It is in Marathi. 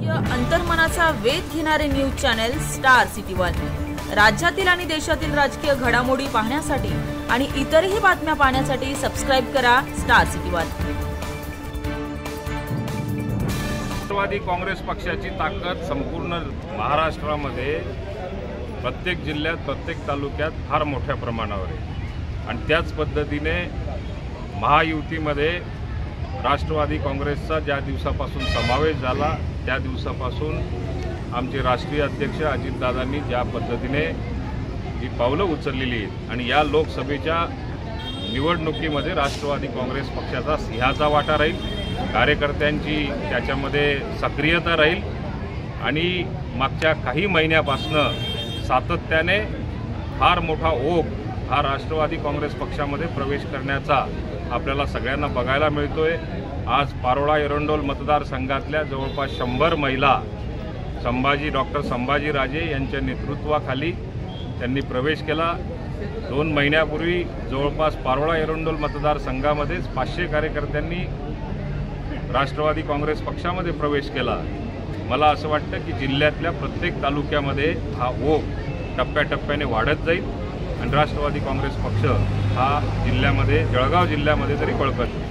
लोकप्रिय अंतर्मनाचा वेध घेणारे news channel star city one. राज्यातील आणि देशातील राजकीय घडामोडी पाहण्यासाठी आणि इतरही बातम्या पाहण्यासाठी सबस्क्राइब करा स्टार सिटी वन। राष्ट्रवादी काँग्रेस पक्षाची ताकद संपूर्ण महाराष्ट्रामध्ये प्रत्येक जिल्ह्यात प्रत्येक तालुक्यात फार मोठ्या प्रमाणावर आहे आणि त्याच पद्धतीने महायुतीमध्ये राष्ट्रवादी काँग्रेसचा ज्या दिवसापासून समावेश झाला त्या दिवसापासून आमचे राष्ट्रीय अध्यक्ष अजितदादांनी ज्या पद्धतीने ही पावलं उचललेली आहेत आणि या लोकसभेच्या निवडणुकीमध्ये राष्ट्रवादी काँग्रेस पक्षाचा सिंहाचा वाटा राहील, कार्यकर्त्यांची त्याच्यामध्ये सक्रियता राहील आणि मागच्या काही महिन्यापासून सातत्याने फार मोठा ओघ हा राष्ट्रवादी काँग्रेस पक्षामध्ये प्रवेश करण्याचा आपल्याला सगळ्यांना बघायला मिळतोय। आज पारोळा एरंडोल मतदारसंघातल्या जवळपास 100 महिला डॉक्टर संभाजीराजे यांच्या नेतृत्वाखाली त्यांनी प्रवेश केला। 2 महिन्यापूर्वी जवळपास पारोळा एरंडोल मतदारसंघामध्येच 500 कार्यकर्त्यांनी राष्ट्रवादी काँग्रेस पक्षामध्ये प्रवेश केला। मला असं वाटतं की जिल्ह्यातल्या प्रत्येक तालुक्यामध्ये हा ओघ टप्प्याटप्प्याने वाढत जाईल आणि राष्ट्रवादी काँग्रेस पक्ष हा जिल्ह्यामध्ये जळगाव जिल्ह्यामध्ये तरी बळकट